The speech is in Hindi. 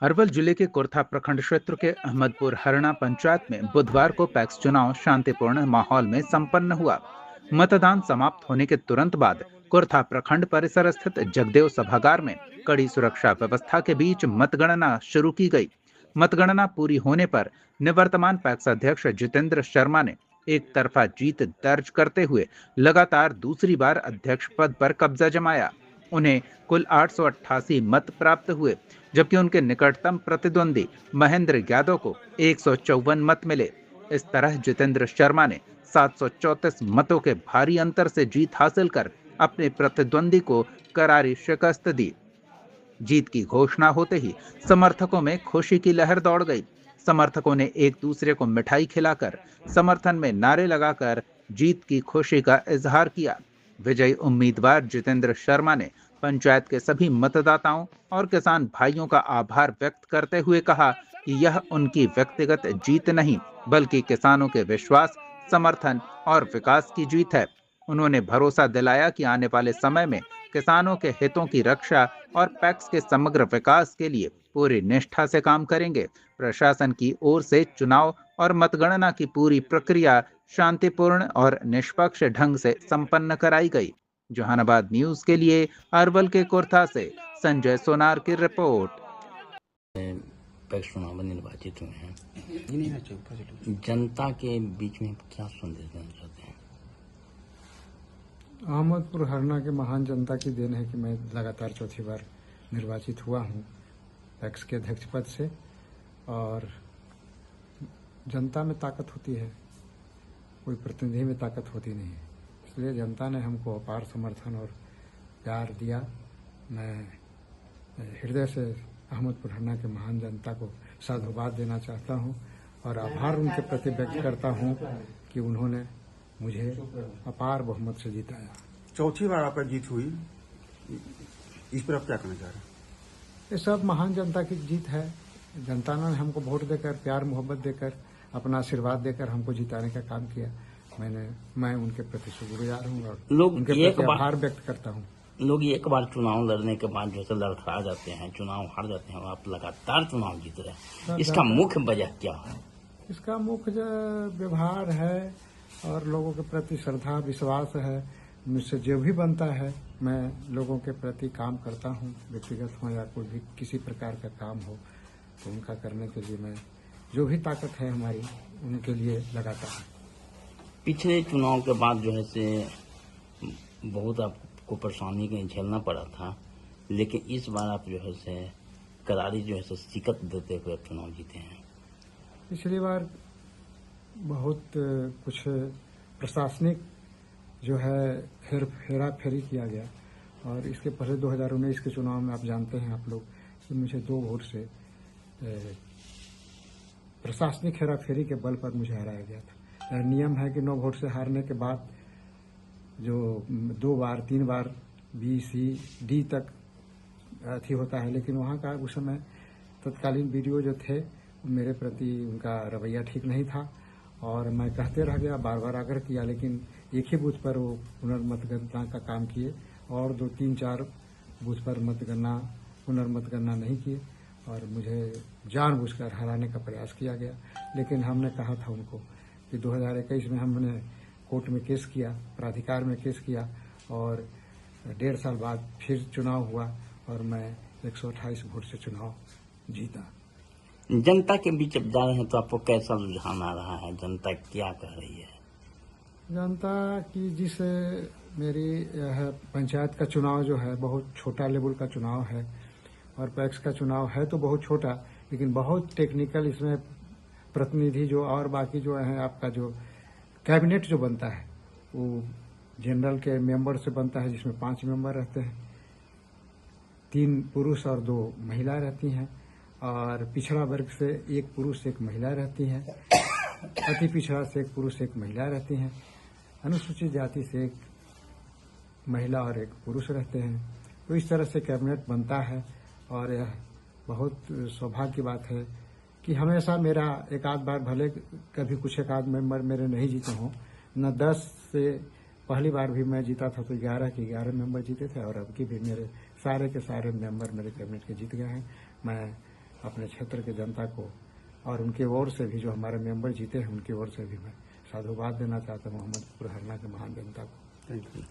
अरवल जिले के कुर्था प्रखंड क्षेत्र के अहमदपुर हरणा पंचायत में बुधवार को पैक्स चुनाव शांतिपूर्ण माहौल में संपन्न हुआ। मतदान समाप्त होने के तुरंत बाद कुर्था प्रखंड परिसर स्थित जगदेव सभागार में कड़ी सुरक्षा व्यवस्था के बीच मतगणना शुरू की गई। मतगणना पूरी होने पर निवर्तमान पैक्स अध्यक्ष जितेंद्र शर्मा ने एक तरफा जीत दर्ज करते हुए लगातार दूसरी बार अध्यक्ष पद पर कब्जा जमाया। उन्हें कुल 888 मत प्राप्त हुए, जबकि उनके निकटतम प्रतिद्वंदी महेंद्र यादव को 154 मत मिले। इस तरह जितेंद्र शर्मा ने 734 मतों के भारी अंतर से जीत हासिल कर अपने प्रतिद्वंदी को करारी शिकस्त दी। जीत की घोषणा होते ही समर्थकों में खुशी की लहर दौड़ गई। समर्थकों ने एक दूसरे को मिठाई खिलाकर, समर्थन में नारे लगाकर जीत की खुशी का इजहार किया। विजयी उम्मीदवार जितेंद्र शर्मा ने पंचायत के सभी मतदाताओं और किसान भाइयों का आभार व्यक्त करते हुए कहा कि यह उनकी व्यक्तिगत जीत नहीं, बल्कि किसानों के विश्वास, समर्थन और विकास की जीत है। उन्होंने भरोसा दिलाया कि आने वाले समय में किसानों के हितों की रक्षा और पैक्स के समग्र विकास के लिए पूरी निष्ठा से काम करेंगे। प्रशासन की ओर से चुनाव और मतगणना की पूरी प्रक्रिया शांतिपूर्ण और निष्पक्ष ढंग से संपन्न कराई गई। जहानाबाद न्यूज के लिए अरवल के कुर्था से संजय सोनार की रिपोर्ट। पैक्स चुनाव में निर्वाचित हुए हैं, जनता के बीच में क्या संदेश देना चाहते हैं? अहमदपुर हरना के महान जनता की देन है कि मैं लगातार चौथी बार निर्वाचित हुआ हूं पैक्स के अध्यक्ष पद से। और जनता में ताकत होती है, कोई प्रतिनिधि में ताकत होती नहीं है। इसलिए जनता ने हमको अपार समर्थन और प्यार दिया। मैं हृदय से अहमदपुर हरना के महान जनता को साधुवाद देना चाहता हूं और आभार उनके प्रति व्यक्त करता हूं कि उन्होंने मुझे अपार बहुमत से जिताया। चौथी बार आपका जीत हुई, इस पर आप क्या कहना चाह रहे हैं? ये सब महान जनता की जीत है। जनता ने हमको वोट देकर, प्यार मोहब्बत देकर, अपना आशीर्वाद देकर हमको जिताने का काम किया। मैं उनके प्रति शुक्रगुजार हूँ और उनके प्रति आभार व्यक्त करता हूँ। लोग एक बार चुनाव लड़ने के बाद जैसे लड़खड़ा जाते हैं, चुनाव हार जाते हैं, और आप लगातार चुनाव जीत रहे हैं, इसका मुख्य वजह क्या है? इसका मुख्य व्यवहार है और लोगों के प्रति श्रद्धा विश्वास है। मुझसे जो भी बनता है मैं लोगों के प्रति काम करता हूँ, व्यक्तिगत हो या कोई भी किसी प्रकार का काम हो तो उनका करने के लिए मैं जो भी ताकत है हमारी उनके लिए लगाता हूँ। पिछले चुनाव के बाद जो है से बहुत आपको परेशानी का झेलना पड़ा था, लेकिन इस बार आप जो है से करारी जो है से शिकस्त देते हुए आप चुनाव जीते हैं। पिछली बार बहुत कुछ प्रशासनिक जो है हेरा फेरी किया गया और इसके पहले 2019 के चुनाव में आप जानते हैं आप लोग कि मुझे 2 वोट से प्रशासनिक हेरा फेरी के बल पर मुझे हराया गया था। नियम है कि 9 वोट से हारने के बाद जो 2 बार 3 बार बी सी डी तक अथी होता है, लेकिन वहाँ का उस समय तत्कालीन वीडियो जो थे मेरे प्रति उनका रवैया ठीक नहीं था और मैं कहते रह गया, बार बार आग्रह किया, लेकिन एक ही बूथ पर वो पुनर्मतगणना का काम किए और 2, 3, 4 बूथ पर पुनर्मतगणना नहीं किए और मुझे जानबूझकर हराने का प्रयास किया गया। लेकिन हमने कहा था उनको कि 2021 में हमने कोर्ट में केस किया, प्राधिकार में केस किया और 1.5 साल बाद फिर चुनाव हुआ और मैं 128 वोट से चुनाव जीता। जनता के बीच अब जा रहे हैं तो आपको कैसा रुझान आ रहा है? जनता क्या कह रही है? जनता की जिस मेरी यह पंचायत का चुनाव जो है बहुत छोटा लेवल का चुनाव है और पैक्स का चुनाव है तो बहुत छोटा, लेकिन बहुत टेक्निकल इसमें प्रतिनिधि जो और बाकी जो है आपका जो कैबिनेट जो बनता है वो जनरल के मेंबर से बनता है, जिसमें 5 मेंबर रहते हैं, 3 पुरुष और 2 महिला रहती हैं और पिछड़ा वर्ग से 1 पुरुष 1 महिला रहती है, अति पिछड़ा से 1 पुरुष 1 महिला रहती हैं, अनुसूचित जाति से 1 महिला और 1 पुरुष रहते हैं। तो इस तरह से कैबिनेट बनता है और यह बहुत सौभाग्य की बात है कि हमेशा मेरा एक आध बार भले कभी कुछ एक आध मेंबर मेरे नहीं जीते हों, न 10 से पहली बार भी मैं जीता था तो 11 के 11 मेंबर जीते थे और अब की भी मेरे सारे के सारे मेंबर मेरे कैबिनेट के जीत गए हैं। मैं अपने क्षेत्र के जनता को और उनकी ओर से भी जो हमारे मेंबर जीते हैं उनकी ओर से भी मैं साधुवाद देना चाहता हूँ मोहम्मदपुर हरना के महान जनता को। Thank you.